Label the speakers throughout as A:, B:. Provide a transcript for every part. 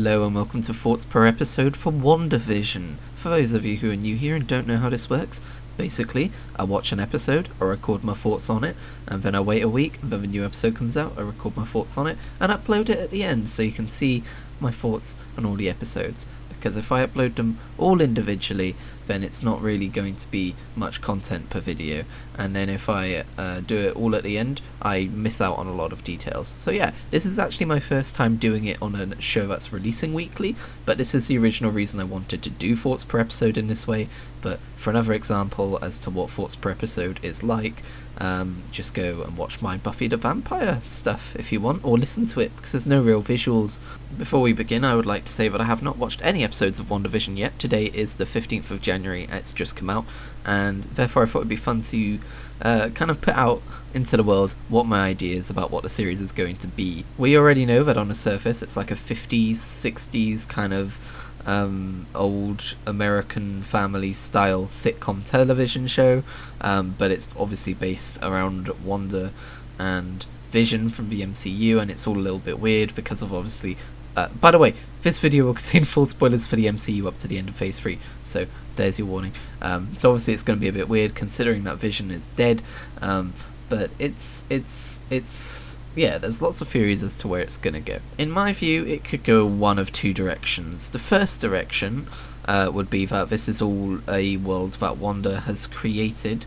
A: Hello and welcome to Thoughts Per Episode for WandaVision. For those of you who are new here and don't know how this works, basically, I watch an episode, I record my thoughts on it, and then I wait a week, and then the new episode comes out, I record my thoughts on it, and upload it at the end so you can see my thoughts on all the episodes. Because if I upload them all individually, then it's not really going to be much content per video, and then if I do it all at the end, I miss out on a lot of details. So yeah, this is actually my first time doing it on a show that's releasing weekly, but this is the original reason I wanted to do Thoughts Per Episode in this way. But for another example as to what Thoughts Per Episode is like, just go and watch my Buffy the Vampire stuff if you want, or listen to it, because there's no real visuals. Before we begin, I would like to say that I have not watched any episodes of WandaVision yet. Today is the 15th of January, it's just come out, and therefore I thought it would be fun to kind of put out into the world what my ideas about what the series is going to be. We already know that on the surface it's like a 50s, 60s kind of old American family style sitcom television show, but it's obviously based around Wanda and Vision from the MCU, and it's all a little bit weird because of obviously by the way, this video will contain full spoilers for the MCU up to the end of Phase 3, so there's your warning. So obviously it's going to be a bit weird considering that Vision is dead, but it's yeah, there's lots of theories as to where it's going to go. In my view, it could go one of two directions. The first direction would be that this is all a world that Wanda has created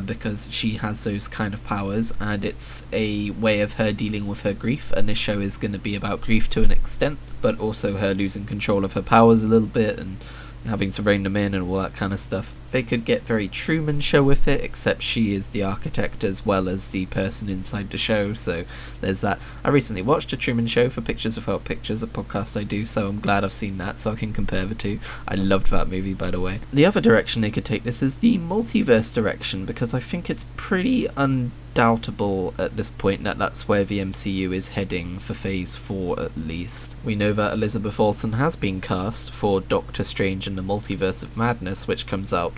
A: because she has those kind of powers, and it's a way of her dealing with her grief, and this show is going to be about grief to an extent, but also her losing control of her powers a little bit and having to rein them in and all that kind of stuff. They could get very Truman Show with it, except she is the architect as well as the person inside the show, so there's that. I recently watched a Truman Show for Pictures Without Pictures, a podcast I do, so I'm glad I've seen that so I can compare the two. I loved that movie, by the way. The other direction they could take this is the multiverse direction, because I think it's pretty undoubtable at this point that that's where the MCU is heading for Phase 4 at least. We know that Elizabeth Olsen has been cast for Doctor Strange in the Multiverse of Madness, which comes out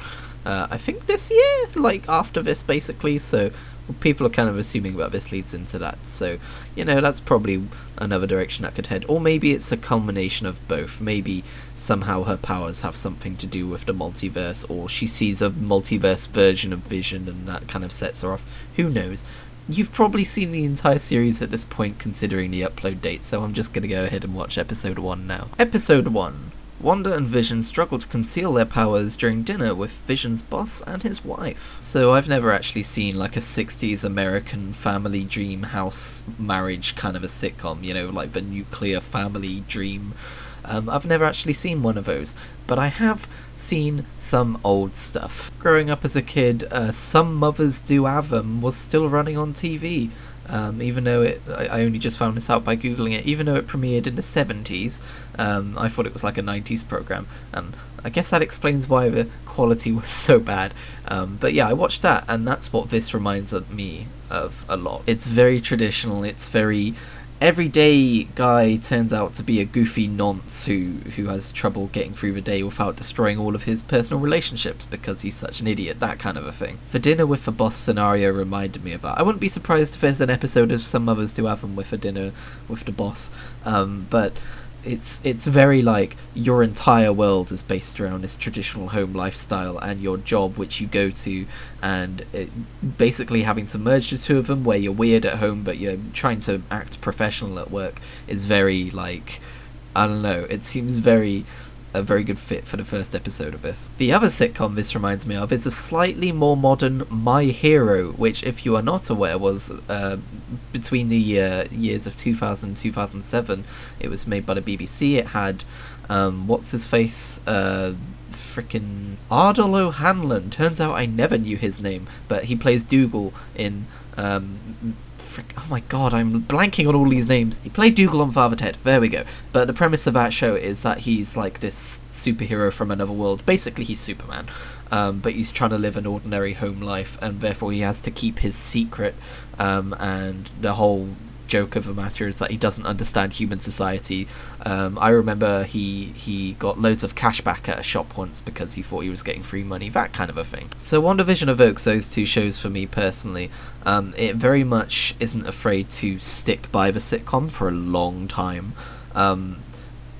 A: I think this year, like after this basically, so people are kind of assuming that this leads into that, so you know, that's probably another direction that could head. Or maybe it's a culmination of both. Maybe somehow her powers have something to do with the multiverse, or she sees a multiverse version of Vision and that kind of sets her off. Who knows? You've probably seen the entire series at this point considering the upload date, so I'm just going to go ahead and watch episode 1 now. Episode 1. Wanda and Vision struggle to conceal their powers during dinner with Vision's boss and his wife. So I've never actually seen like a 60s American family dream house marriage kind of a sitcom, you know, like the nuclear family dream. I've never actually seen one of those, but I have seen some old stuff. Growing up as a kid, Some Mothers Do Have Them was still running on TV. Even though I only just found this out by googling it, even though it premiered in the 70s, I thought it was like a 90s program, and I guess that explains why the quality was so bad. But yeah, I watched that, and that's what this reminds me of a lot. It's very traditional, it's very everyday guy turns out to be a goofy nonce who has trouble getting through the day without destroying all of his personal relationships because he's such an idiot, that kind of a thing. The dinner with the boss scenario reminded me of that. I wouldn't be surprised if there's an episode of Some Others Do Have Them with a dinner with the boss, but it's very like your entire world is based around this traditional home lifestyle, and your job which you go to, and basically having to merge the two of them where you're weird at home but you're trying to act professional at work is very like, I don't know, it seems a very good fit for the first episode of this. The other sitcom this reminds me of is a slightly more modern My Hero, which, if you are not aware, was between the years of 2000 and 2007. It was made by the BBC. It had what's his face, frickin' Ardal O'Hanlon. Turns out I never knew his name, but he plays Dougal in oh my god, I'm blanking on all these names. He played Dougal on Father Ted, there we go. But the premise of that show is that he's like this superhero from another world. Basically he's Superman, but he's trying to live an ordinary home life, and therefore he has to keep his secret, and the whole joke of the matter is that he doesn't understand human society. I remember he got loads of cash back at a shop once because he thought he was getting free money, that kind of a thing. So WandaVision evokes those two shows for me personally. It very much isn't afraid to stick by the sitcom for a long time.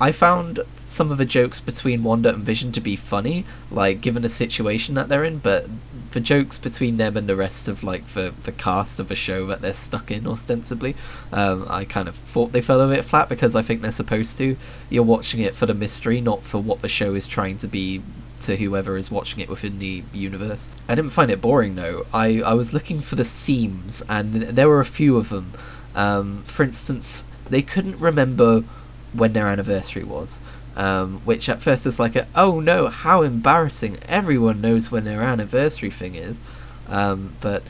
A: I found some of the jokes between Wanda and Vision to be funny, like given the situation that they're in, but the jokes between them and the rest of like the cast of the show that they're stuck in ostensibly, I kind of thought they fell a bit flat because I think they're supposed to. You're watching it for the mystery, not for what the show is trying to be to whoever is watching it within the universe. I didn't find it boring though. I was looking for the seams, and there were a few of them. For instance, they couldn't remember when their anniversary was, which at first is like oh no, how embarrassing, everyone knows when their anniversary thing is, but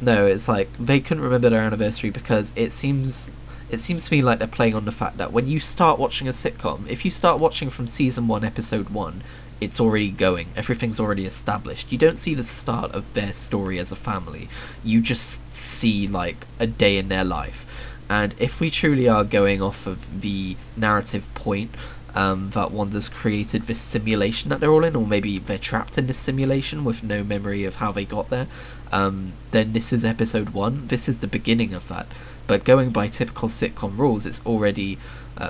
A: no, it's like they couldn't remember their anniversary because it seems to me like they're playing on the fact that when you start watching a sitcom, if you start watching from season 1 episode 1, it's already going, everything's already established. You don't see the start of their story as a family, you just see like a day in their life. And if we truly are going off of the narrative point that Wanda's created this simulation that they're all in, or maybe they're trapped in this simulation with no memory of how they got there, then this is episode 1, this is the beginning of that. But going by typical sitcom rules, it's already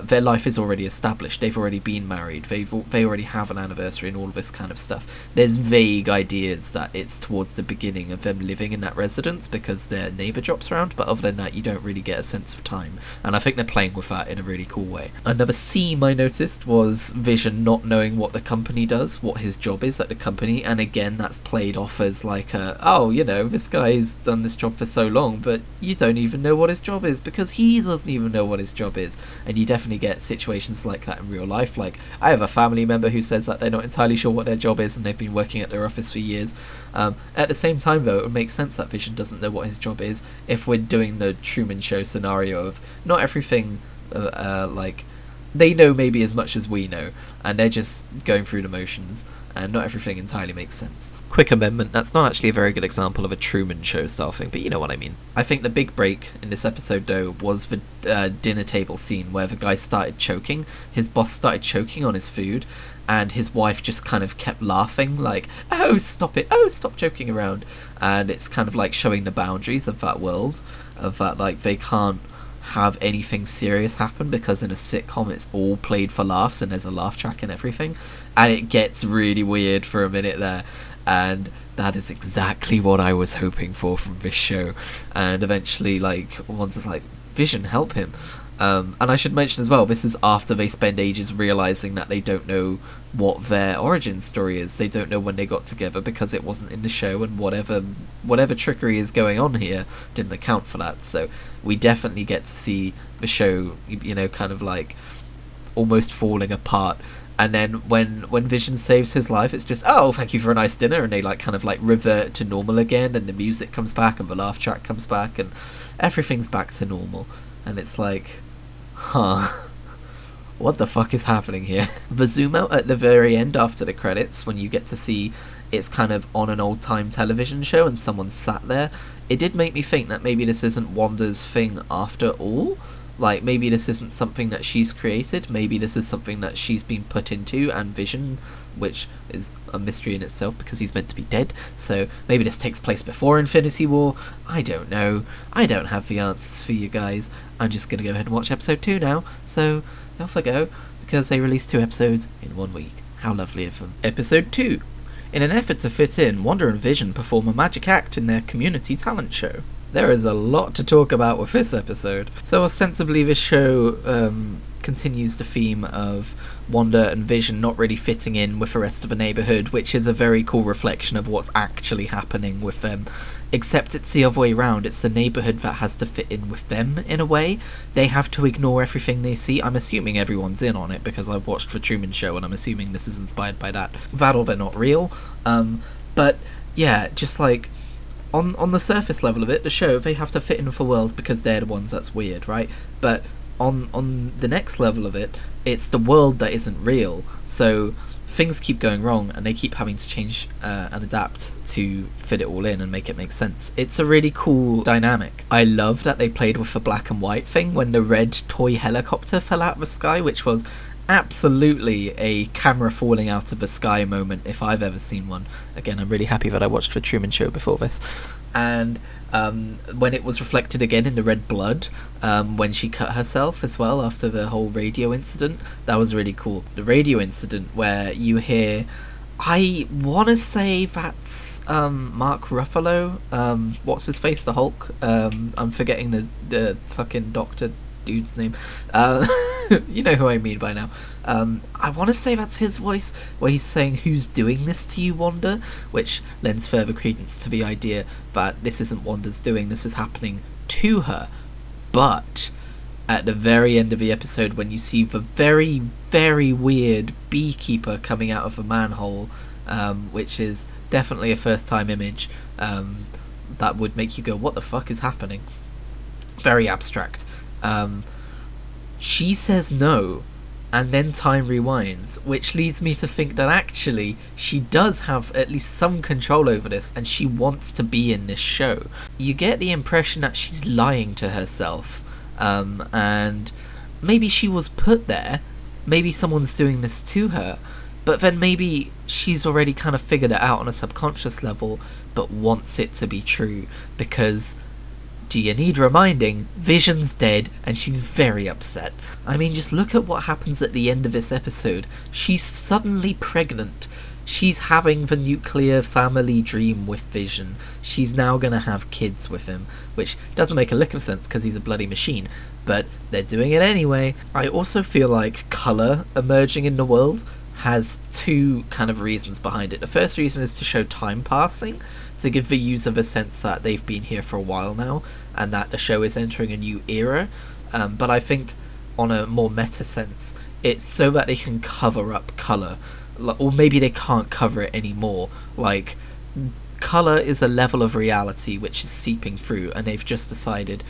A: their life is already established. They've already been married. They already have an anniversary and all of this kind of stuff. There's vague ideas that it's towards the beginning of them living in that residence because their neighbour drops around, but other than that, you don't really get a sense of time. And I think they're playing with that in a really cool way. Another seam I noticed was Vision not knowing what the company does, what his job is at the company, and again, that's played off as like oh, you know, this guy's done this job for so long, but you don't even know what his job is because he doesn't even know what his job is. And you definitely get situations like that in real life. Like, I have a family member who says that they're not entirely sure what their job is and they've been working at their office for years. At the same time though, it would make sense that Vision doesn't know what his job is if we're doing the Truman Show scenario of not everything like they know maybe as much as we know and they're just going through the motions and not everything entirely makes sense. Quick amendment, that's not actually a very good example of a Truman Show style thing, but you know what I mean. I think the big break in this episode though was the dinner table scene where the guy started choking, his boss started choking on his food, and his wife just kind of kept laughing like, oh stop it, oh stop joking around. And it's kind of like showing the boundaries of that world, of that like they can't have anything serious happen because in a sitcom it's all played for laughs and there's a laugh track and everything, and it gets really weird for a minute there. And that is exactly what I was hoping for from this show. And eventually, like, Wanda's like, Vision, help him. And I should mention as well, this is after they spend ages realising that they don't know what their origin story is. They don't know when they got together because it wasn't in the show, and whatever trickery is going on here didn't account for that. So we definitely get to see the show, you know, kind of like almost falling apart. And then when Vision saves his life, it's just, oh, thank you for a nice dinner, and they like kind of like revert to normal again, and the music comes back and the laugh track comes back and everything's back to normal. And it's like, huh, what the fuck is happening here? The zoom out at the very end after the credits, when you get to see it's kind of on an old time television show and someone sat there, it did make me think that maybe this isn't Wanda's thing after all. Like, maybe this isn't something that she's created, maybe this is something that she's been put into, and Vision, which is a mystery in itself because he's meant to be dead, so maybe this takes place before Infinity War. I don't know. I don't have the answers for you guys. I'm just going to go ahead and watch episode 2 now, so off I go, because they released 2 episodes in 1 week. How lovely of them. Episode 2. In an effort to fit in, Wanda and Vision perform a magic act in their community talent show. There is a lot to talk about with this episode. So ostensibly this show continues the theme of Wanda and Vision not really fitting in with the rest of the neighbourhood, which is a very cool reflection of what's actually happening with them. Except it's the other way around. It's the neighbourhood that has to fit in with them in a way. They have to ignore everything they see. I'm assuming everyone's in on it because I've watched The Truman Show and I'm assuming this is inspired by that. That or they're not real. But yeah, just like on the surface level of it, the show, they have to fit in with the world because they're the ones that's weird, right? But on the next level of it, it's the world that isn't real. So things keep going wrong and they keep having to change and adapt to fit it all in and make it make sense. It's a really cool dynamic. I love that they played with the black and white thing when the red toy helicopter fell out of the sky, which was absolutely a camera falling out of the sky moment if I've ever seen one. Again, I'm really happy that I watched The Truman Show before this. and when it was reflected again in the red blood, when she cut herself as well after the whole radio incident, that was really cool. The radio incident where you hear, I want to say that's Mark Ruffalo, what's his face, the Hulk, I'm forgetting the fucking doctor dude's name, you know who I mean by now. I want to say that's his voice, where he's saying, "Who's doing this to you, Wanda?" Which lends further credence to the idea that this isn't Wanda's doing, this is happening to her. But at the very end of the episode, when you see the very, very weird beekeeper coming out of a manhole, which is definitely a first time image, that would make you go, what the fuck is happening? Very abstract. She says no, and then time rewinds, which leads me to think that actually she does have at least some control over this, and she wants to be in this show. You get the impression that she's lying to herself, and maybe she was put there, maybe someone's doing this to her, but then maybe she's already kind of figured it out on a subconscious level, but wants it to be true, because do you need reminding? Vision's dead, and she's very upset. I mean, just look at what happens at the end of this episode. She's suddenly pregnant. She's having the nuclear family dream with Vision. She's now gonna have kids with him, which doesn't make a lick of sense because he's a bloody machine, but they're doing it anyway. I also feel like colour emerging in the world has two kind of reasons behind it. The first reason is to show time passing, to give the user the sense that they've been here for a while now and that the show is entering a new era, but I think on a more meta sense it's so that they can cover up colour, or maybe they can't cover it anymore. Like, colour is a level of reality which is seeping through, and they've just decided,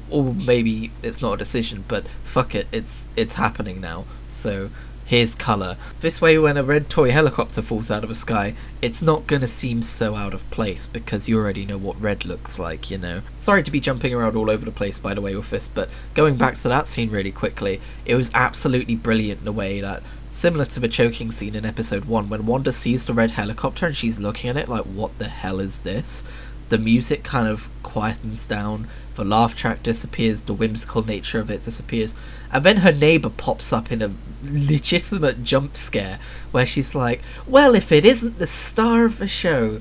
A: or maybe it's not a decision, but fuck it, it's happening now, so here's colour. This way, when a red toy helicopter falls out of the sky, it's not gonna seem so out of place, because you already know what red looks like, you know. Sorry to be jumping around all over the place, by the way, with this, but going back to that scene really quickly, it was absolutely brilliant in the way that, similar to the choking scene in episode 1, when Wanda sees the red helicopter and she's looking at it like, what the hell is this? The music kind of quietens down, the laugh track disappears, the whimsical nature of it disappears, and then her neighbour pops up in a legitimate jump scare where she's like, well, if it isn't the star of the show,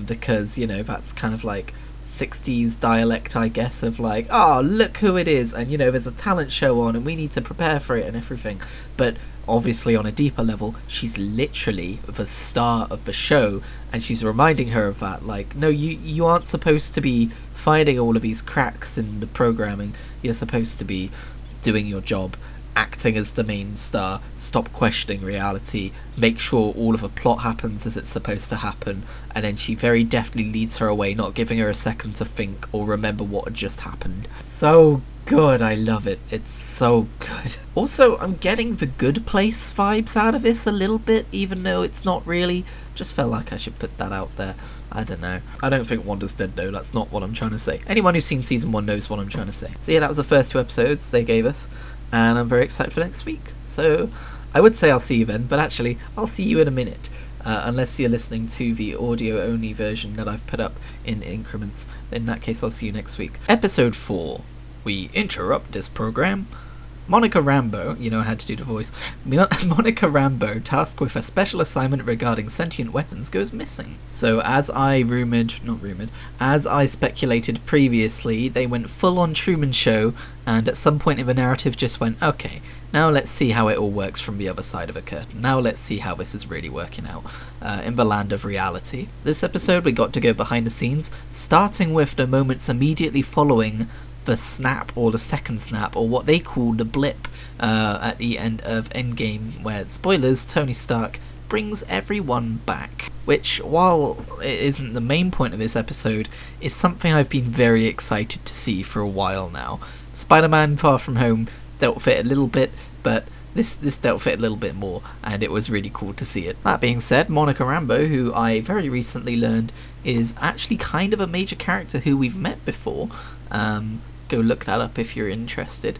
A: because, you know, that's kind of like 60s dialect, I guess, of like, oh, look who it is, and, you know, there's a talent show on and we need to prepare for it and everything. But obviously on a deeper level, she's literally the star of the show, and she's reminding her of that, like, no, you aren't supposed to be finding all of these cracks in the programming. You're supposed to be doing your job, acting as the main star, stop questioning reality, make sure all of the plot happens as it's supposed to happen, and then she very deftly leads her away, not giving her a second to think or remember what had just happened. So good, I love it, it's so good. Also, I'm getting the Good Place vibes out of this a little bit, even though it's not really. Just felt like I should put that out there. I don't know. I don't think Wanda's dead though, that's not what I'm trying to say. Anyone who's seen season 1 knows what I'm trying to say. So yeah, that was the first 2 episodes they gave us, and I'm very excited for next week. So I would say I'll see you then, but actually I'll see you in a minute, unless you're listening to the audio only version that I've put up in increments. In that case, I'll see you next week. Episode 4. We interrupt this program. Monica Rambeau, you know I had to do the voice, Monica Rambeau, tasked with a special assignment regarding sentient weapons, goes missing. So as I speculated previously, they went full on Truman Show, and at some point in the narrative just went, okay, now let's see how it all works from the other side of a curtain. Now let's see how this is really working out in the land of reality. This episode we got to go behind the scenes, starting with the moments immediately following the snap, or the second snap, or what they call the blip, at the end of Endgame, where, spoilers, Tony Stark brings everyone back. Which, while it isn't the main point of this episode, is something I've been very excited to see for a while now. Spider-Man Far From Home dealt with it a little bit, but this dealt with it a little bit more, and it was really cool to see it. That being said, Monica Rambeau, who I very recently learned is actually kind of a major character who we've met before, go look that up if you're interested.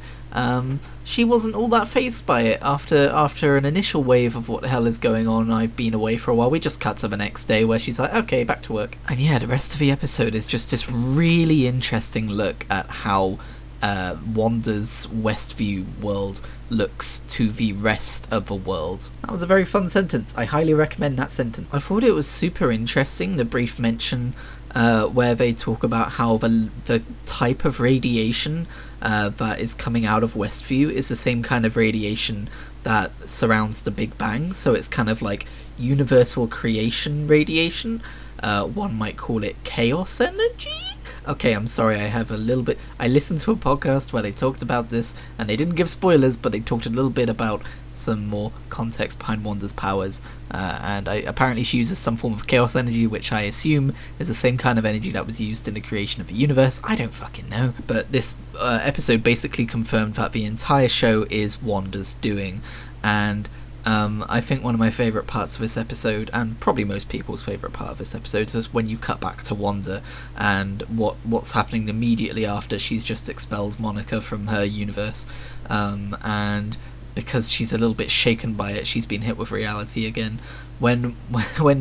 A: She wasn't all that fazed by it after an initial wave of what the hell is going on. I've been away for a while. We just cut to the next day where she's like, okay, back to work. And yeah, the rest of the episode is just this really interesting look at how Wanda's Westview world looks to the rest of the world. That was a very fun sentence. I highly recommend that sentence. I thought it was super interesting, the brief mention where they talk about how the type of radiation that is coming out of Westview is the same kind of radiation that surrounds the Big Bang, so it's kind of like universal creation radiation. One might call it chaos energy? Okay, I'm sorry, I listened to a podcast where they talked about this, and they didn't give spoilers, but they talked a little bit about some more context behind Wanda's powers, and apparently she uses some form of chaos energy, which I assume is the same kind of energy that was used in the creation of the universe. I don't fucking know. But this episode basically confirmed that the entire show is Wanda's doing, and I think one of my favourite parts of this episode, and probably most people's favourite part of this episode, is when you cut back to Wanda and what's happening immediately after she's just expelled Monica from her universe, and because she's a little bit shaken by it, she's been hit with reality again. When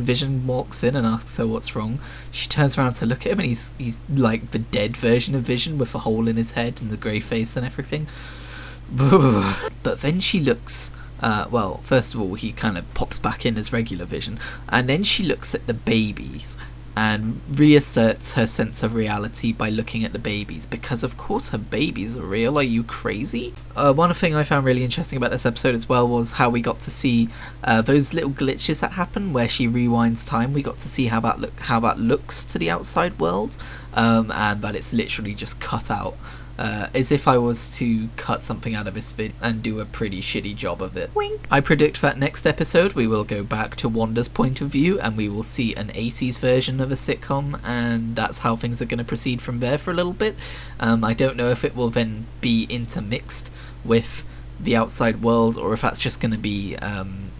A: Vision walks in and asks her what's wrong, she turns around to look at him, and he's like the dead version of Vision with a hole in his head and the grey face and everything. But then she looks... well, first of all, he kind of pops back in as regular Vision, and then she looks at the babies and reasserts her sense of reality by looking at the babies, because of course her babies are real. Are you crazy? One thing I found really interesting about this episode as well was how we got to see those little glitches that happen where she rewinds time. We got to see how that looks to the outside world, and that it's literally just cut out. As if I was to cut something out of this vid and do a pretty shitty job of it. Wink! I predict that next episode we will go back to Wanda's point of view and we will see an 80s version of a sitcom, and that's how things are going to proceed from there for a little bit. I don't know if it will then be intermixed with the outside world or if that's just going to be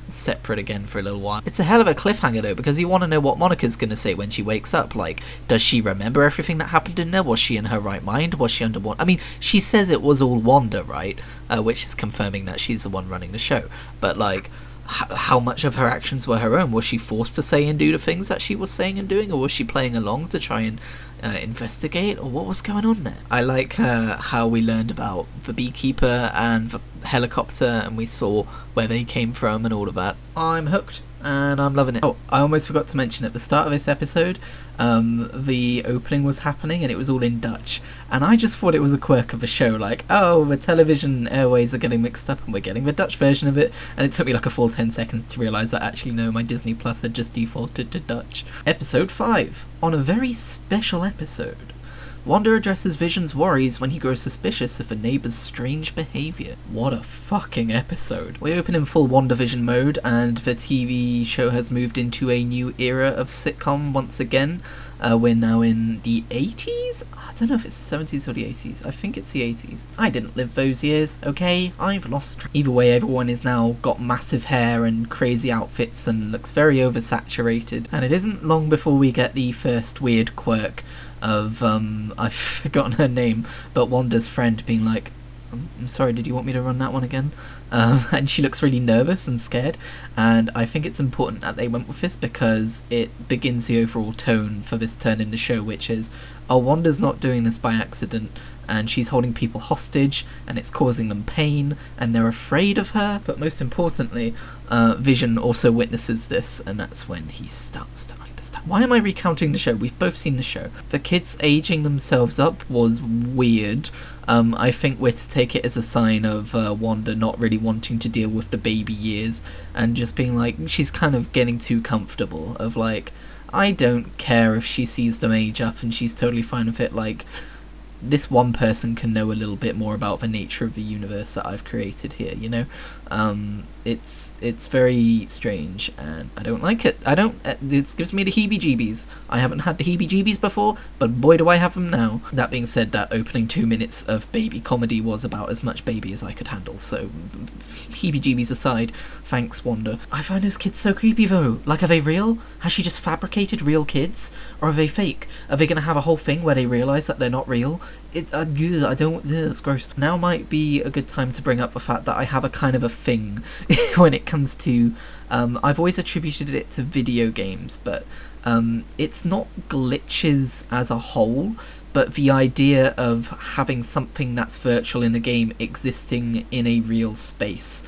A: separate again for a little while. It's a hell of a cliffhanger though, because you want to know what Monica's going to say when she wakes up. Like, does she remember everything that happened in there? Was she in her right mind? Was she under I mean, she says it was all Wanda, right? Which is confirming that she's the one running the show. But like, how much of her actions were her own? Was she forced to say and do the things that she was saying and doing, or was she playing along to try and investigate, or what was going on there? I like how we learned about the beekeeper and the helicopter, and we saw where they came from and all of that. I'm hooked and I'm loving it. Oh, I almost forgot to mention at the start of this episode, the opening was happening and it was all in Dutch, and I just thought it was a quirk of the show, like, oh, the television airways are getting mixed up and we're getting the Dutch version of it, and it took me like a full 10 seconds to realise that actually no, my Disney Plus had just defaulted to Dutch. Episode 5. On a very special episode, Wanda addresses Vision's worries when he grows suspicious of a neighbour's strange behaviour. What a fucking episode. We open in full WandaVision mode, and the TV show has moved into a new era of sitcom once again. We're now in the 80s? I don't know if it's the 70s or the 80s. I think it's the 80s. I didn't live those years, okay? I've lost track. Either way, everyone is now got massive hair and crazy outfits and looks very oversaturated. And it isn't long before we get the first weird quirk of, I've forgotten her name, but Wanda's friend being like, I'm sorry, did you want me to run that one again? And she looks really nervous and scared, and I think it's important that they went with this because it begins the overall tone for this turn in the show, which is, oh, Wanda's not doing this by accident, and she's holding people hostage, and it's causing them pain, and they're afraid of her, but most importantly, Vision also witnesses this, and that's when he starts to understand. Why am I recounting the show? We've both seen the show. The kids aging themselves up was weird. I think we're to take it as a sign of Wanda not really wanting to deal with the baby years and just being like, she's kind of getting too comfortable of like, I don't care if she sees them age up and she's totally fine with it, like, this one person can know a little bit more about the nature of the universe that I've created here, you know? It's very strange, and I don't like it. It gives me the heebie-jeebies. I haven't had the heebie-jeebies before, but boy do I have them now. That being said, that opening 2 minutes of baby comedy was about as much baby as I could handle, so heebie-jeebies aside, thanks, Wanda. I find those kids so creepy, though. Like, are they real? Has she just fabricated real kids? Or are they fake? Are they going to have a whole thing where they realise that they're not real, I don't. It's gross. Now might be a good time to bring up the fact that I have a kind of a thing when it comes to. I've always attributed it to video games, but it's not glitches as a whole, but the idea of having something that's virtual in a game existing in a real space.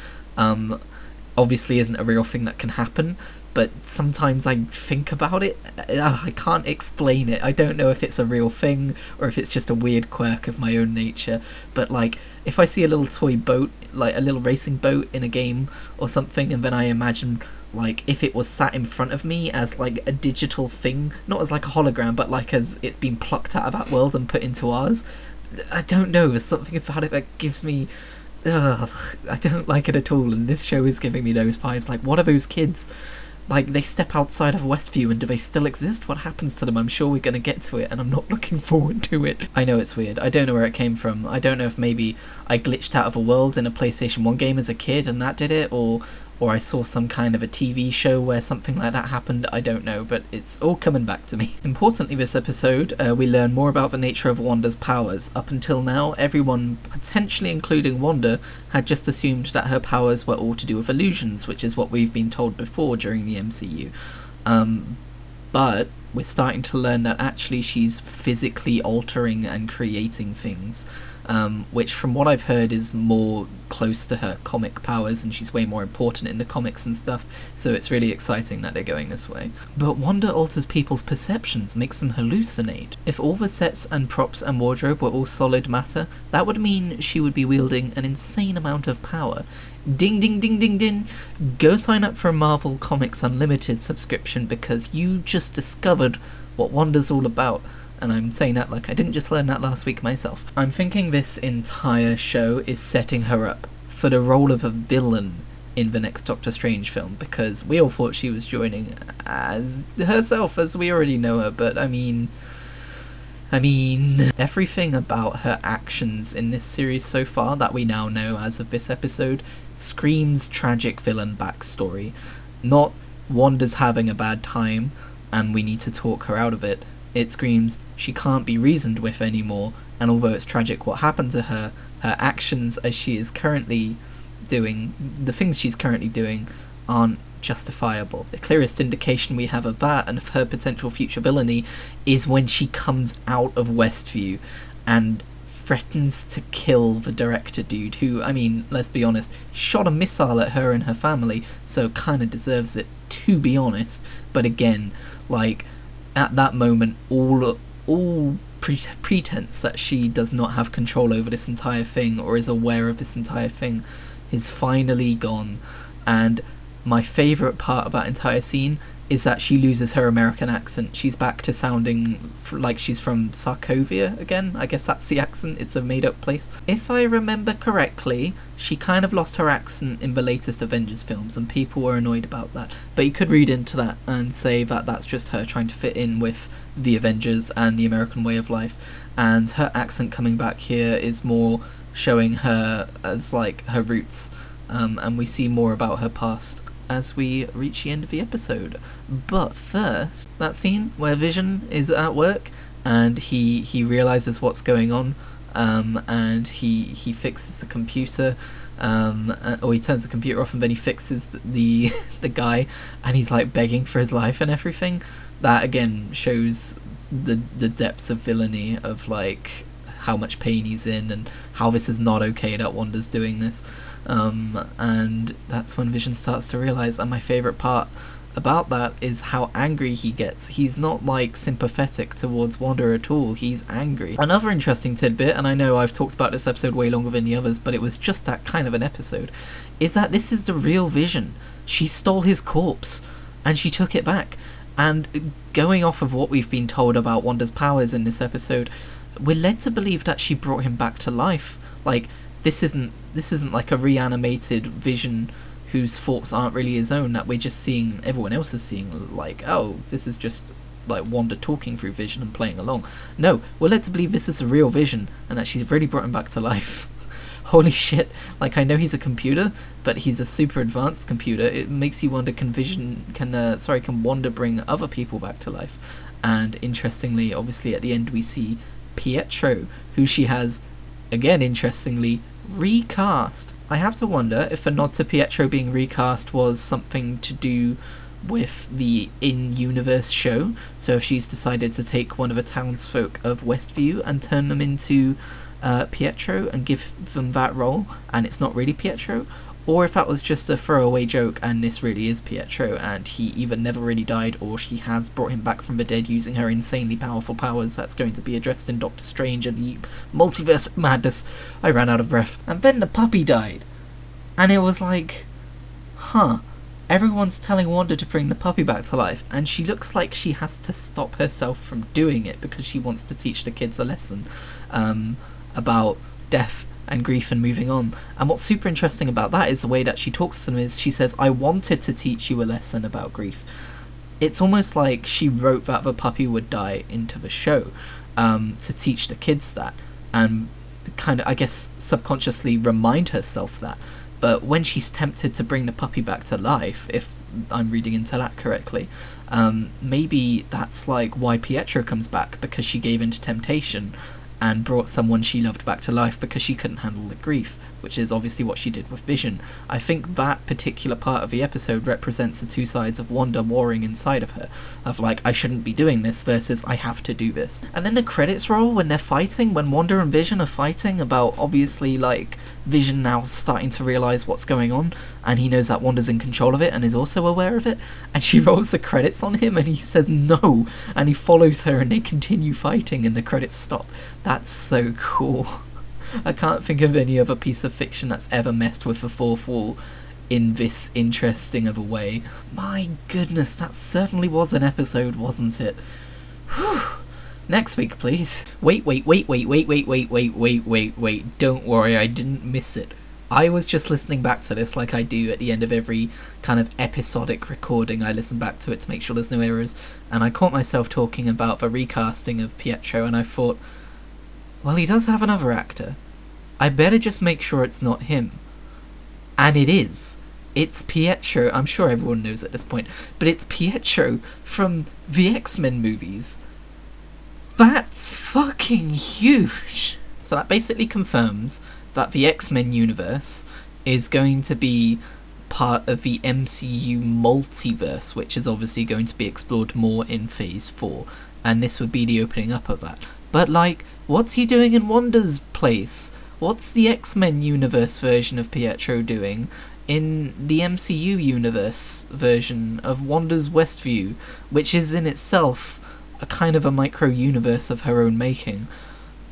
A: Obviously isn't a real thing that can happen, but sometimes I think about it. I can't explain it. I don't know if it's a real thing or if it's just a weird quirk of my own nature, but like if I see a little toy boat, like a little racing boat in a game or something, and then I imagine like if it was sat in front of me as like a digital thing, not as like a hologram, but like as it's been plucked out of that world and put into ours. I don't know, there's something about it that gives me I don't like it at all, and this show is giving me those vibes. Like, what are those kids? Like, they step outside of Westview and do they still exist? What happens to them? I'm sure we're going to get to it, and I'm not looking forward to it. I know it's weird. I don't know where it came from. I don't know if maybe I glitched out of a world in a PlayStation 1 game as a kid and that did it, or I saw some kind of a TV show where something like that happened. I don't know, but it's all coming back to me. Importantly, this episode, we learn more about the nature of Wanda's powers. Up until now, everyone, potentially including Wanda, had just assumed that her powers were all to do with illusions, which is what we've been told before during the MCU. But we're starting to learn that actually she's physically altering and creating things, which from what I've heard is more close to her comic powers, and she's way more important in the comics and stuff, so it's really exciting that they're going this way. But Wanda alters people's perceptions, makes them hallucinate. If all the sets and props and wardrobe were all solid matter, that would mean she would be wielding an insane amount of power. Ding ding ding ding ding! Go sign up for a Marvel Comics Unlimited subscription because you just discovered what Wanda's all about. And I'm saying that like I didn't just learn that last week myself. I'm thinking this entire show is setting her up for the role of a villain in the next Doctor Strange film, because we all thought she was joining as herself, as we already know her, but I mean, everything about her actions in this series so far that we now know as of this episode screams tragic villain backstory. Not Wanda's having a bad time and we need to talk her out of it. It screams she can't be reasoned with anymore, and although it's tragic what happened to her, her actions as she is currently doing, the things she's currently doing, aren't justifiable. The clearest indication we have of that and of her potential future villainy is when she comes out of Westview and threatens to kill the director dude who, I mean, let's be honest, shot a missile at her and her family, so kinda deserves it, to be honest. But again, like, at that moment, all pretense that she does not have control over this entire thing or is aware of this entire thing is finally gone. And my favourite part of that entire scene is that she loses her American accent. She's back to sounding like she's from Sarkovia again. I guess that's the accent. It's a made-up place. If I remember correctly, she kind of lost her accent in the latest Avengers films, and people were annoyed about that. But you could read into that and say that that's just her trying to fit in with the Avengers and the American way of life. And her accent coming back here is more showing her as like her roots, and we see more about her past as we reach the end of the episode. But first, that scene where Vision is at work and he realizes what's going on, and he fixes the computer, or he turns the computer off, and then he fixes the guy, and he's like begging for his life and everything. That again shows the depths of villainy, of like how much pain he's in and how this is not okay that Wanda's doing this. And that's when Vision starts to realise, and my favourite part about that is how angry he gets. He's not like sympathetic towards Wanda at all, he's angry. Another interesting tidbit, and I know I've talked about this episode way longer than the others, but it was just that kind of an episode, is that this is the real Vision. She stole his corpse and she took it back. And going off of what we've been told about Wanda's powers in this episode, we're led to believe that she brought him back to life. Like, this isn't like a reanimated Vision whose thoughts aren't really his own, that we're just seeing, everyone else is seeing, like, oh, this is just like Wanda talking through Vision and playing along. No, we're led to believe this is a real Vision and that she's really brought him back to life. Holy shit, like, I know he's a computer, but he's a super advanced computer. It makes you wonder, can Wanda bring other people back to life? And interestingly, obviously at the end we see Pietro, who she has, again interestingly, recast. I have to wonder if a nod to Pietro being recast was something to do with the in-universe show, so if she's decided to take one of the townsfolk of Westview and turn them into Pietro and give them that role, and it's not really Pietro, or if that was just a throwaway joke and this really is Pietro and he either never really died or she has brought him back from the dead using her insanely powerful powers. That's going to be addressed in Doctor Strange and the Multiverse of Madness. I ran out of breath. And then the puppy died. And it was like, everyone's telling Wanda to bring the puppy back to life, and she looks like she has to stop herself from doing it because she wants to teach the kids a lesson about death and grief and moving on. And what's super interesting about that is the way that she talks to them is she says, I wanted to teach you a lesson about grief. It's almost like she wrote that the puppy would die into the show to teach the kids that, and kind of, I guess, subconsciously remind herself that. But when she's tempted to bring the puppy back to life, if I'm reading into that correctly, maybe that's like why Pietro comes back, because she gave into temptation and brought someone she loved back to life because she couldn't handle the grief, which is obviously what she did with Vision. I think that particular part of the episode represents the two sides of Wanda warring inside of her, of like, I shouldn't be doing this versus I have to do this. And then the credits roll when they're fighting, when Wanda and Vision are fighting about, obviously, like, Vision now starting to realise what's going on, and he knows that Wanda's in control of it and is also aware of it, and she rolls the credits on him and he says no, and he follows her and they continue fighting and the credits stop. That's so cool. I can't think of any other piece of fiction that's ever messed with the fourth wall in this interesting of a way. My goodness, that certainly was an episode, wasn't it? Whew. Next week, please. Wait, don't worry, I didn't miss it. I was just listening back to this like I do at the end of every kind of episodic recording. I listen back to it to make sure there's no errors, and I caught myself talking about the recasting of Pietro, and I thought, well, he does have another actor. I better just make sure it's not him. And it is. It's Pietro. I'm sure everyone knows at this point, but it's Pietro from the X-Men movies. That's fucking huge. So that basically confirms that the X-Men universe is going to be part of the MCU multiverse, which is obviously going to be explored more in Phase 4, and this would be the opening up of that. But, like, what's he doing in Wanda's place? What's the X-Men universe version of Pietro doing in the MCU universe version of Wanda's Westview, which is in itself a kind of a micro-universe of her own making?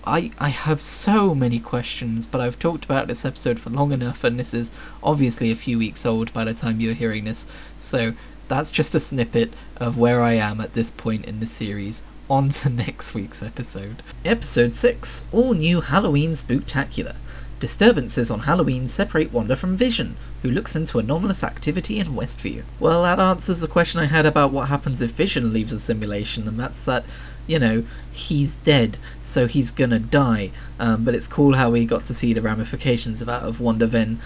A: I have so many questions, but I've talked about this episode for long enough, and this is obviously a few weeks old by the time you're hearing this, so that's just a snippet of where I am at this point in the series. On to next week's episode. Episode 6, All New Halloween Spooktacular. Disturbances on Halloween separate Wanda from Vision, who looks into anomalous activity in Westview. Well, that answers the question I had about what happens if Vision leaves a simulation, and that's that, you know, he's dead, so he's gonna die. But it's cool how we got to see the ramifications of that, of Wanda then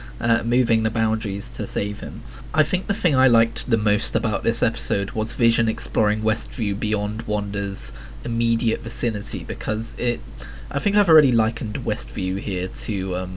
A: moving the boundaries to save him. I think the thing I liked the most about this episode was Vision exploring Westview beyond Wanda's immediate vicinity, because I think I've already likened Westview here to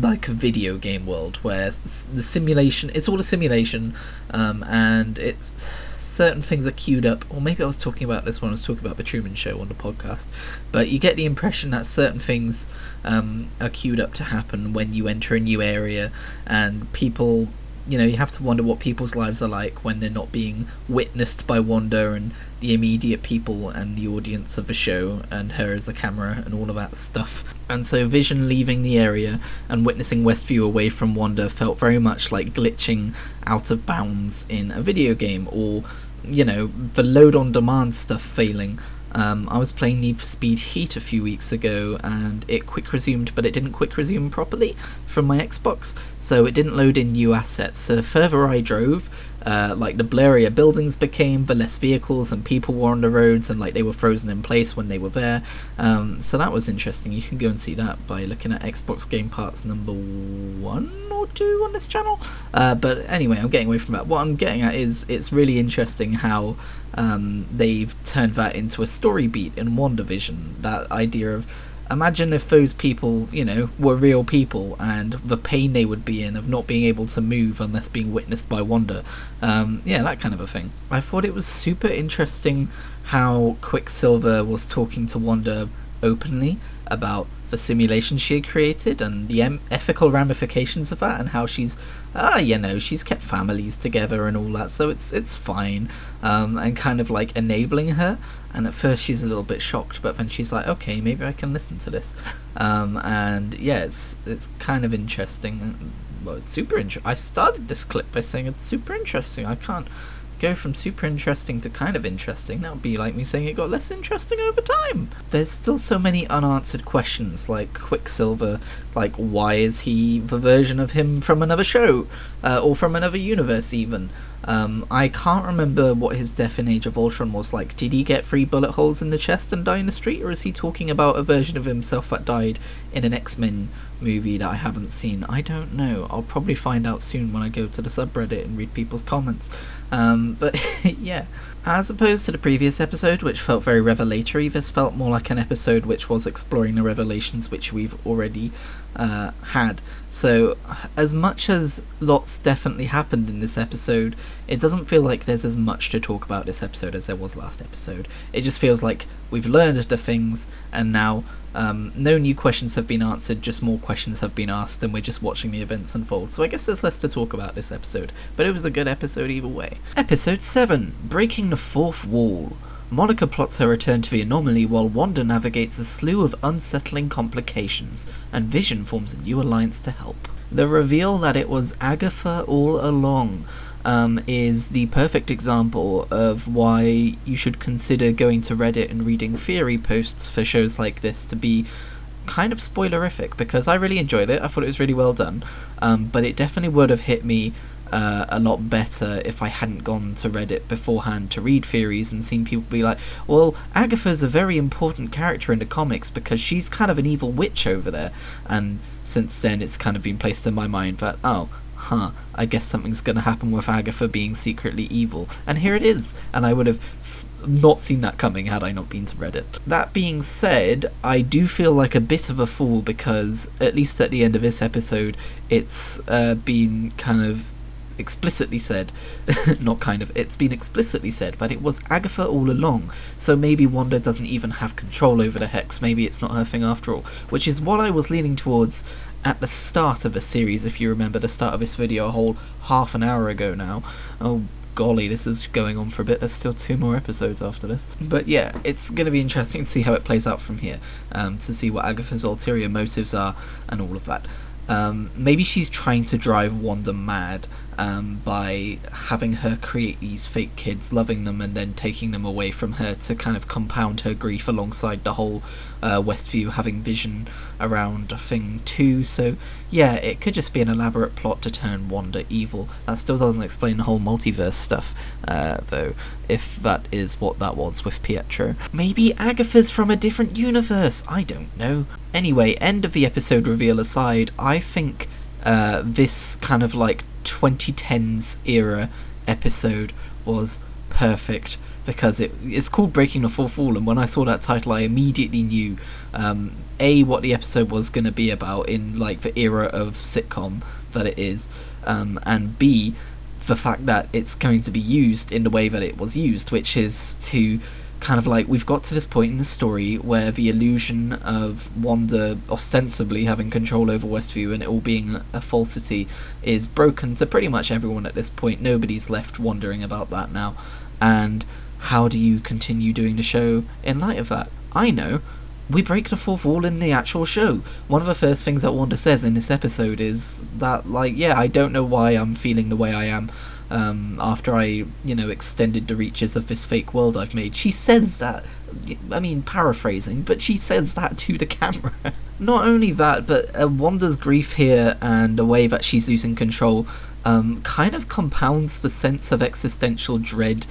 A: like a video game world where the simulation, it's all a simulation, and it's certain things are queued up, or maybe I was talking about this when I was talking about the Truman Show on the podcast, but you get the impression that certain things are queued up to happen when you enter a new area, and people, you know, you have to wonder what people's lives are like when they're not being witnessed by Wanda and the immediate people and the audience of the show and her as the camera and all of that stuff. And so Vision leaving the area and witnessing Westview away from Wanda felt very much like glitching out of bounds in a video game, or, you know, the load on demand stuff failing. I was playing Need for Speed Heat a few weeks ago, and it quick resumed, but it didn't quick resume properly from my Xbox, so it didn't load in new assets. So the further I drove, like the blurrier buildings became, the less vehicles and people were on the roads, and like they were frozen in place when they were there. So that was interesting. You can go and see that by looking at Xbox Game Parts number 1 or 2 on this channel. But anyway, I'm getting away from that. What I'm getting at is it's really interesting how they've turned that into a story beat in WandaVision. That idea of, imagine if those people, you know, were real people, and the pain they would be in of not being able to move unless being witnessed by Wanda. Yeah, that kind of a thing. I thought it was super interesting how Quicksilver was talking to Wanda openly about the simulation she had created and the ethical ramifications of that, and how she's you know, she's kept families together and all that, so it's fine, and kind of like enabling her. And at first she's a little bit shocked, but then she's like, okay, maybe I can listen to this. And yeah, it's kind of interesting. Well, it's super interesting. I started this clip by saying it's super interesting. I can't go from super interesting to kind of interesting. That would be like me saying it got less interesting over time. There's still so many unanswered questions, like Quicksilver, like why is he the version of him from another show, or from another universe even. I can't remember what his death in Age of Ultron was like. Did he get 3 bullet holes in the chest and die in the street, or is he talking about a version of himself that died in an X-Men movie that I haven't seen? I don't know. I'll probably find out soon when I go to the subreddit and read people's comments. But yeah, as opposed to the previous episode, which felt very revelatory, this felt more like an episode which was exploring the revelations which we've already had. So as much as lots definitely happened in this episode, it doesn't feel like there's as much to talk about this episode as there was last episode. It just feels like we've learned the things, and now no new questions have been answered, just more questions have been asked, and we're just watching the events unfold. So I guess there's less to talk about this episode, but it was a good episode either way. Episode 7, Breaking the Fourth Wall. Monica plots her return to the anomaly while Wanda navigates a slew of unsettling complications, and Vision forms a new alliance to help. The reveal that it was Agatha all along is the perfect example of why you should consider going to Reddit and reading theory posts for shows like this to be kind of spoilerific, because I really enjoyed it. I thought it was really well done, but it definitely would have hit me a lot better if I hadn't gone to Reddit beforehand to read theories and seen people be like, well, Agatha's a very important character in the comics because she's kind of an evil witch over there. And since then it's kind of been placed in my mind that, I guess something's going to happen with Agatha being secretly evil. And here it is. And I would have not seen that coming had I not been to Reddit. That being said, I do feel like a bit of a fool because, at least at the end of this episode, it's been kind of explicitly said it's been explicitly said that it was Agatha all along, so maybe Wanda doesn't even have control over the Hex. Maybe it's not her thing after all, which is what I was leaning towards at the start of the series. If you remember the start of this video a whole half an hour ago now. Oh golly, this is going on for a bit. There's still 2 more episodes after this. But yeah, it's going to be interesting to see how it plays out from here, to see what Agatha's ulterior motives are and all of that. Maybe she's trying to drive Wanda mad by having her create these fake kids, loving them, and then taking them away from her to kind of compound her grief alongside the whole Westview having Vision around thing too. So yeah, it could just be an elaborate plot to turn Wanda evil. That still doesn't explain the whole multiverse stuff, though, if that is what that was with Pietro. Maybe Agatha's from a different universe, I don't know. Anyway, end of the episode reveal aside, I think this kind of like 2010s era episode was perfect because it's called Breaking the Fourth Wall, and when I saw that title I immediately knew what the episode was going to be about in like the era of sitcom that it is, and B, the fact that it's going to be used in the way that it was used, which is to kind of like, we've got to this point in the story where the illusion of Wanda ostensibly having control over Westview and it all being a falsity is broken to pretty much everyone at this point. Nobody's left wondering about that now. And how do you continue doing the show in light of that? I know. We break the fourth wall in the actual show. One of the first things that Wanda says in this episode is that, like, yeah, I don't know why I'm feeling the way I am after I, extended the reaches of this fake world I've made. She says that, I mean, paraphrasing, but she says that to the camera. Not only that, but Wanda's grief here and the way that she's losing control kind of compounds the sense of existential dread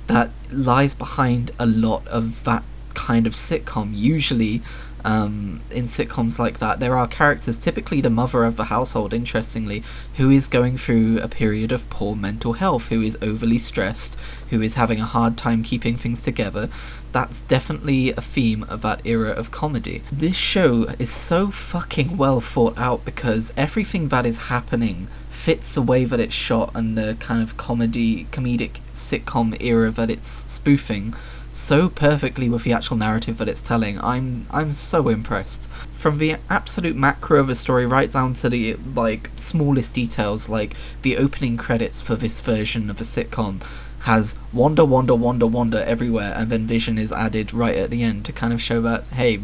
A: that lies behind a lot of that kind of sitcom. Usually, in sitcoms like that, there are characters, typically the mother of the household, interestingly, who is going through a period of poor mental health, who is overly stressed, who is having a hard time keeping things together. That's definitely a theme of that era of comedy. This show is so fucking well thought out because everything that is happening fits the way that it's shot and the kind of comedic sitcom era that it's spoofing so perfectly with the actual narrative that it's telling. I'm so impressed. From the absolute macro of the story right down to the like smallest details, like the opening credits for this version of a sitcom has Wanda, Wanda, Wanda, Wanda everywhere, and then Vision is added right at the end to kind of show that, hey,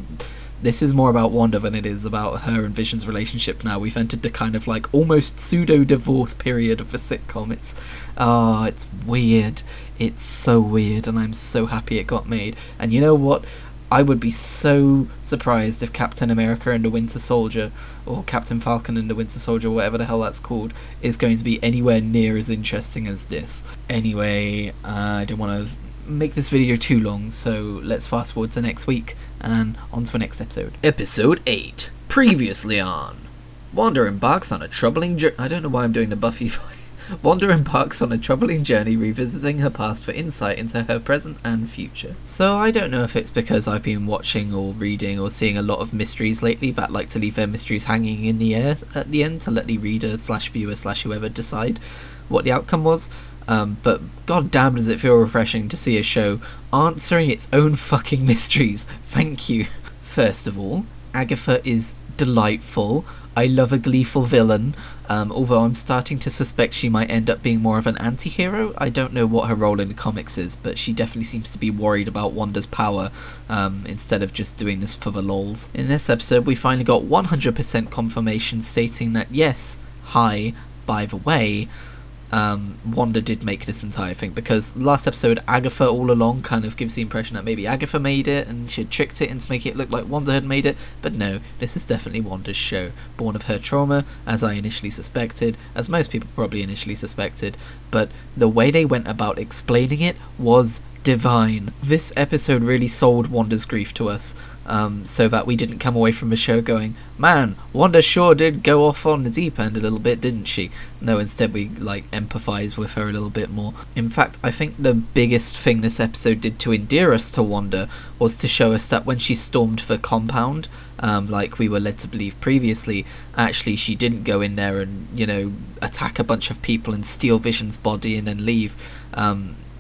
A: this is more about Wanda than it is about her and Vision's relationship now. We've entered the kind of like almost pseudo-divorce period of the sitcom. It's weird. It's so weird, and I'm so happy it got made. And you know what? I would be so surprised if Captain America and the Winter Soldier, or Captain Falcon and the Winter Soldier, whatever the hell that's called, is going to be anywhere near as interesting as this. Anyway, I don't want to make this video too long, so let's fast forward to next week and on to the next episode. Episode 8. Previously on Wanda embarks on a troubling journey. I don't know why I'm doing the Buffy voice. Wanda embarks on a troubling journey revisiting her past for insight into her present and future. So I don't know if it's because I've been watching or reading or seeing a lot of mysteries lately that like to leave their mysteries hanging in the air at the end to let the reader / viewer / whoever decide what the outcome was. But god damn does it feel refreshing to see a show answering its own fucking mysteries. Thank you. First of all, Agatha is delightful. I love a gleeful villain, although I'm starting to suspect she might end up being more of an anti-hero. I don't know what her role in the comics is, but she definitely seems to be worried about Wanda's power, instead of just doing this for the lols. In this episode, we finally got 100% confirmation stating that yes, hi, by the way, Wanda did make this entire thing, because last episode Agatha all along kind of gives the impression that maybe Agatha made it and she had tricked it into making it look like Wanda had made it, but no, this is definitely Wanda's show, born of her trauma, as I initially suspected, as most people probably initially suspected, but the way they went about explaining it was divine. This episode really sold Wanda's grief to us, so that we didn't come away from the show going, man, Wanda sure did go off on the deep end a little bit, didn't she? No, instead we like empathize with her a little bit more. In fact, I think the biggest thing this episode did to endear us to Wanda was to show us that when she stormed the compound, like we were led to believe previously, actually she didn't go in there and, you know, attack a bunch of people and steal Vision's body and then leave.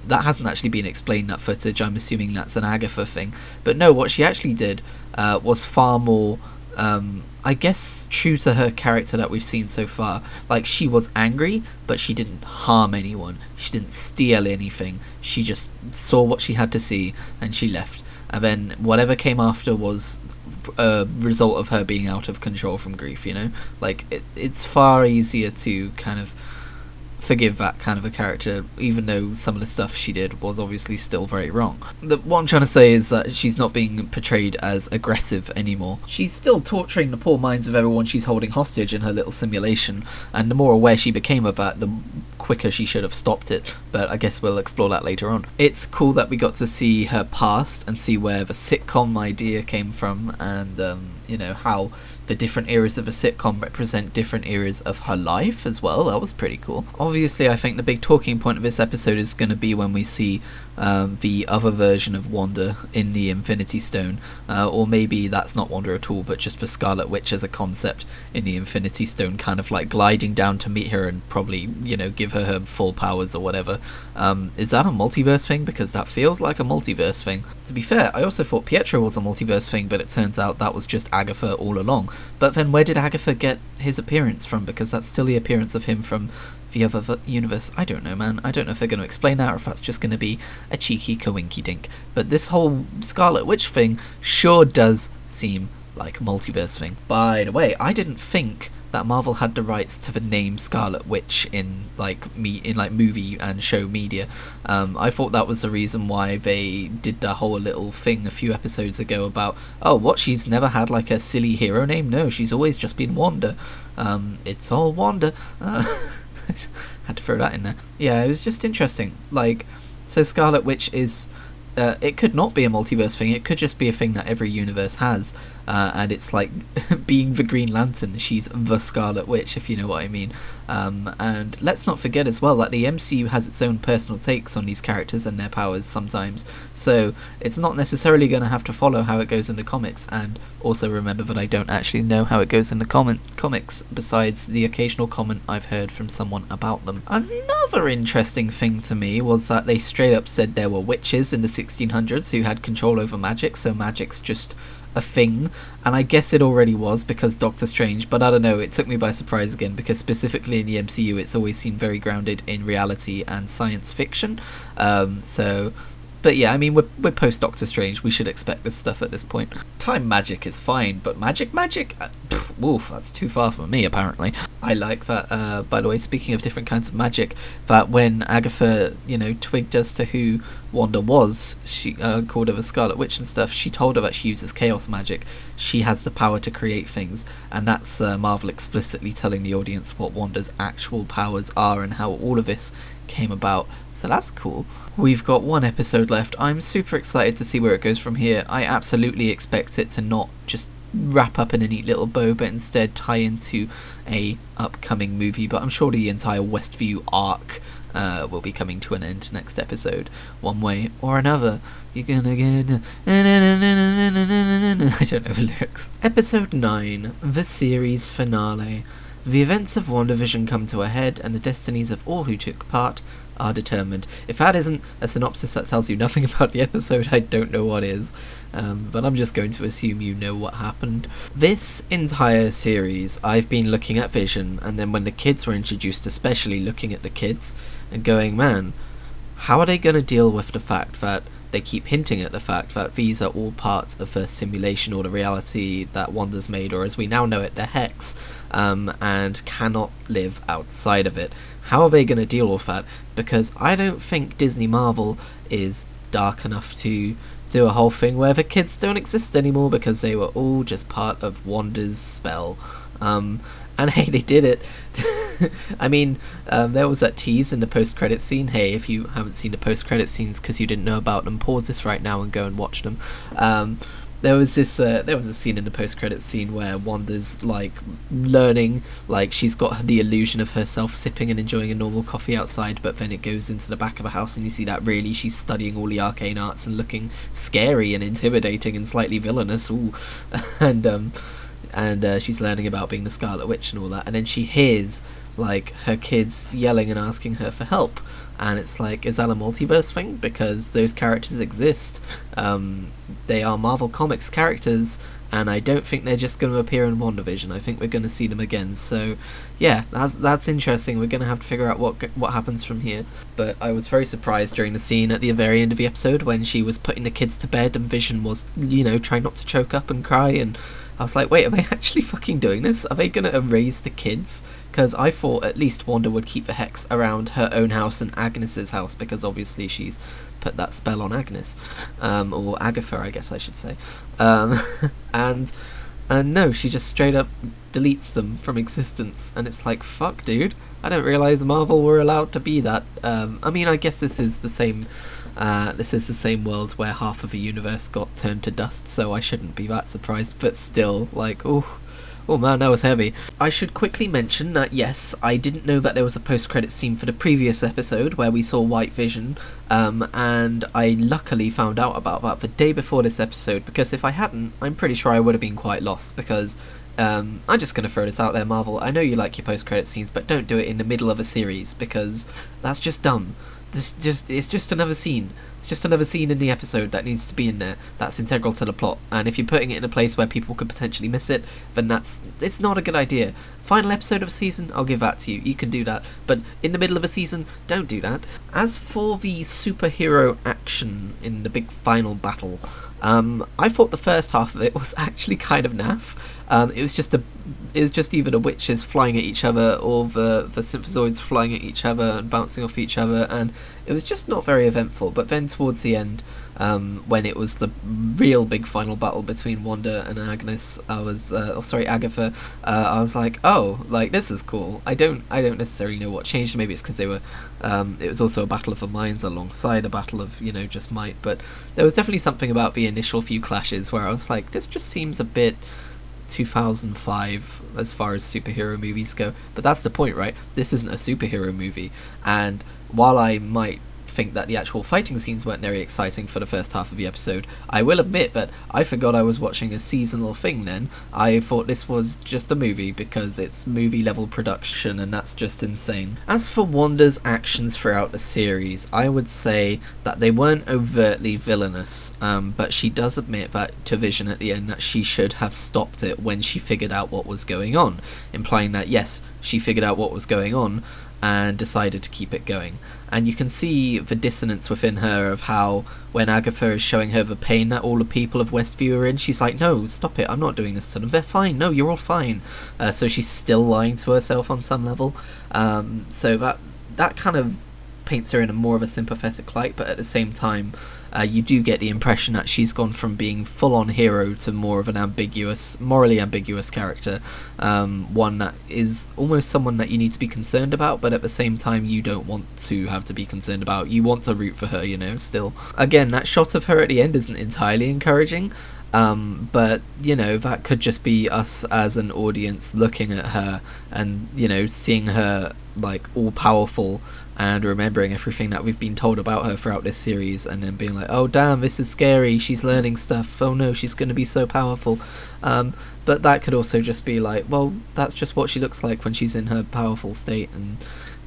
A: That hasn't actually been explained, that footage. I'm assuming that's an Agatha thing. But no, what she actually did was far more, I guess, true to her character that we've seen so far. Like, she was angry, but she didn't harm anyone. She didn't steal anything. She just saw what she had to see, and she left. And then whatever came after was a result of her being out of control from grief, you know? Like, it's far easier to kind of forgive that kind of a character, even though some of the stuff she did was obviously still very wrong. What I'm trying to say is that she's not being portrayed as aggressive anymore. She's still torturing the poor minds of everyone she's holding hostage in her little simulation, and the more aware she became of that, the quicker she should have stopped it, but I guess we'll explore that later on. It's cool that we got to see her past and see where the sitcom idea came from, and you know, how the different eras of a sitcom represent different eras of her life as well. That was pretty cool. Obviously, I think the big talking point of this episode is going to be when we see the other version of Wanda in the Infinity Stone, or maybe that's not Wanda at all, but just the Scarlet Witch as a concept in the Infinity Stone, kind of like gliding down to meet her and probably, you know, give her full powers or whatever. Is that a multiverse thing? Because that feels like a multiverse thing. To be fair, I also thought Pietro was a multiverse thing, but it turns out that was just Agatha all along. But then where did Agatha get his appearance from? Because that's still the appearance of him from the other universe. I don't know, man. I don't know if they're going to explain that or if that's just going to be a cheeky coinky-dink. But this whole Scarlet Witch thing sure does seem like a multiverse thing. By the way, I didn't think that Marvel had the rights to the name Scarlet Witch in movie and show media. I thought that was the reason why they did that whole little thing a few episodes ago about, oh, what, she's never had like a silly hero name? No, she's always just been Wanda. It's all Wanda. Had to throw that in there. Yeah, it was just interesting. Like, so Scarlet Witch is... it could not be a multiverse thing, it could just be a thing that every universe has. And it's like being the Green Lantern, she's the Scarlet Witch, if you know what I mean. And let's not forget as well that the MCU has its own personal takes on these characters and their powers sometimes, so it's not necessarily going to have to follow how it goes in the comics. And also remember that I don't actually know how it goes in the comics, besides the occasional comment I've heard from someone about them. Another interesting thing to me was that they straight up said there were witches in the 1600s who had control over magic, so magic's just a thing, and I guess it already was because Doctor Strange, but I don't know, it took me by surprise again, because specifically in the MCU it's always seemed very grounded in reality and science fiction. But yeah, I mean, we're post Doctor Strange, we should expect this stuff at this point. Time magic is fine, but magic? Oof, that's too far for me, apparently. I like that, by the way, speaking of different kinds of magic, that when Agatha, twigged as to who Wanda was, she called her the Scarlet Witch and stuff, she told her that she uses chaos magic. She has the power to create things, and that's Marvel explicitly telling the audience what Wanda's actual powers are and how all of this came about, so that's cool. We've got one episode left. I'm super excited to see where it goes from here. I absolutely expect it to not just wrap up in a neat little bow, but instead tie into a upcoming movie, but I'm sure the entire Westview arc will be coming to an end next episode, one way or another. You're gonna get... I don't know the lyrics. Episode 9, the series finale. The events of WandaVision come to a head, and the destinies of all who took part are determined. If that isn't a synopsis that tells you nothing about the episode, I don't know what is. But I'm just going to assume you know what happened. This entire series, I've been looking at Vision, and then when the kids were introduced, especially looking at the kids, and going, man, how are they going to deal with the fact that they keep hinting at the fact that these are all parts of the simulation or the reality that Wanda's made, or as we now know it, the Hex, and cannot live outside of it. How are they going to deal with that? Because I don't think Disney Marvel is dark enough to do a whole thing where the kids don't exist anymore because they were all just part of Wanda's spell. And hey, they did it. I mean, there was that tease in the post-credit scene. Hey, if you haven't seen the post-credit scenes because you didn't know about them, pause this right now and go and watch them. There was a scene in the post-credit scene where Wanda's like learning, like she's got the illusion of herself sipping and enjoying a normal coffee outside, but then it goes into the back of a house and you see that really she's studying all the arcane arts and looking scary and intimidating and slightly villainous. Ooh, and she's learning about being the Scarlet Witch and all that, and then she hears like her kids yelling and asking her for help, and it's like, is that a multiverse thing? Because those characters exist. They are Marvel Comics characters, and I don't think they're just going to appear in WandaVision. I think we're going to see them again. So yeah, that's interesting. We're going to have to figure out what happens from here. But I was very surprised during the scene at the very end of the episode when she was putting the kids to bed and Vision was, trying not to choke up and cry, and I was like, wait, are they actually fucking doing this? Are they going to erase the kids? Because I thought at least Wanda would keep the Hex around her own house and Agnes's house, because obviously she's put that spell on Agnes. Or Agatha, I guess I should say. And no, she just straight up deletes them from existence. And it's like, fuck, dude. I didn't realise Marvel were allowed to be that. I mean, I guess this is the same... this is the same world where half of the universe got turned to dust, so I shouldn't be that surprised, but still, like, oh man, that was heavy. I should quickly mention that, yes, I didn't know that there was a post-credit scene for the previous episode where we saw White Vision, and I luckily found out about that the day before this episode, because if I hadn't, I'm pretty sure I would have been quite lost, because I'm just going to throw this out there, Marvel, I know you like your post-credit scenes, but don't do it in the middle of a series, because that's just dumb. It's just another scene. It's just another scene in the episode that needs to be in there. That's integral to the plot. And if you're putting it in a place where people could potentially miss it, then it's not a good idea. Final episode of a season, I'll give that to you. You can do that. But in the middle of a season, don't do that. As for the superhero action in the big final battle, I thought the first half of it was actually kind of naff. It was just either the witches flying at each other or the synthozoids flying at each other and bouncing off each other, and it was just not very eventful. But then towards the end, when it was the real big final battle between Wanda and Agnes, Agatha, I was like, oh, like this is cool. I don't necessarily know what changed. Maybe it's because they were, it was also a battle of the minds alongside a battle of just might. But there was definitely something about the initial few clashes where I was like, this just seems a bit 2005 as far as superhero movies go. But that's the point, right? This isn't a superhero movie, and while I might think that the actual fighting scenes weren't very exciting for the first half of the episode, I will admit that I forgot I was watching a seasonal thing then. I thought this was just a movie because it's movie level production, and that's just insane. As for Wanda's actions throughout the series, I would say that they weren't overtly villainous, but she does admit that to Vision at the end that she should have stopped it when she figured out what was going on, implying that yes, she figured out what was going on and decided to keep it going. And you can see the dissonance within her of how when Agatha is showing her the pain that all the people of Westview are in, she's like, no, stop it, I'm not doing this to them, they're fine, no, you're all fine. So she's still lying to herself on some level. So that kind of paints her in a more of a sympathetic light, but at the same time you do get the impression that she's gone from being full-on hero to more of an morally ambiguous character, one that is almost someone that you need to be concerned about, but at the same time you don't want to have to be concerned about. You want to root for her, still. Again, that shot of her at the end isn't entirely encouraging, but that could just be us as an audience looking at her and seeing her like all powerful and remembering everything that we've been told about her throughout this series, and then being like, oh damn, this is scary, she's learning stuff, oh no, she's going to be so powerful. But that could also just be like, well, that's just what she looks like when she's in her powerful state, and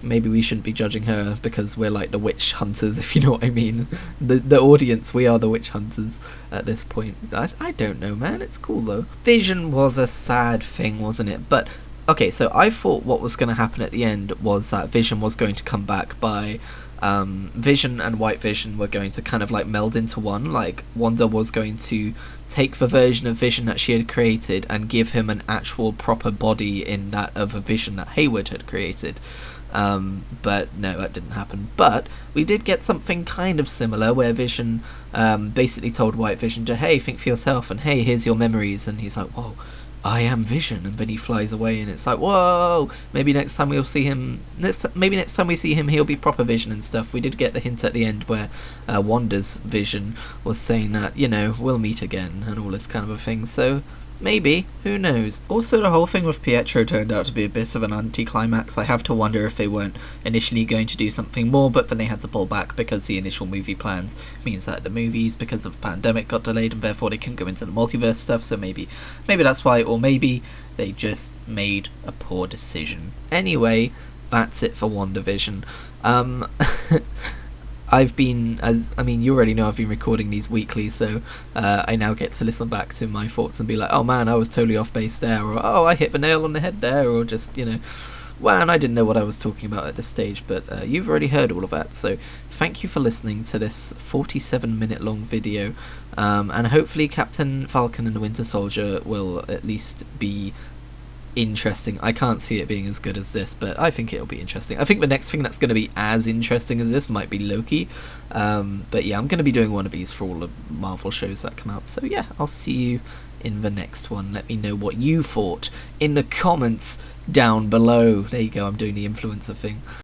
A: maybe we shouldn't be judging her because we're like the witch hunters, if you know what I mean. The audience, we are the witch hunters at this point. I don't know, man, it's cool though. Vision was a sad thing, wasn't it? But okay, so I thought what was going to happen at the end was that Vision was going to come back by Vision and White Vision were going to kind of like meld into one. Like Wanda was going to take the version of Vision that she had created and give him an actual proper body in that of a Vision that Hayward had created. But no, that didn't happen. But we did get something kind of similar where Vision basically told White Vision to, hey, think for yourself, and hey, here's your memories, and he's like, whoa, I am Vision, and then he flies away, and it's like, whoa, maybe next time we'll see him, maybe next time we see him he'll be proper Vision and stuff. We did get the hint at the end where Wanda's Vision was saying that, we'll meet again, and all this kind of a thing, so maybe, who knows. Also, the whole thing with Pietro turned out to be a bit of an anticlimax. I have to wonder if they weren't initially going to do something more, but then they had to pull back because the initial movie plans means that the movies, because of the pandemic, got delayed, and therefore they couldn't go into the multiverse stuff, so maybe that's why, or maybe they just made a poor decision. Anyway, that's it for WandaVision. You already know I've been recording these weekly, so I now get to listen back to my thoughts and be like, oh man, I was totally off base there, or oh, I hit the nail on the head there, or just, well, and I didn't know what I was talking about at this stage, but you've already heard all of that, so thank you for listening to this 47-minute long video, and hopefully Captain Falcon and the Winter Soldier will at least be interesting. I can't see it being as good as this, but I think it'll be interesting. I think the next thing that's going to be as interesting as this might be Loki, but yeah, I'm going to be doing one of these for all the Marvel shows that come out, so yeah, I'll see you in the next one. Let me know what you thought in the comments down below. There you go, I'm doing the influencer thing.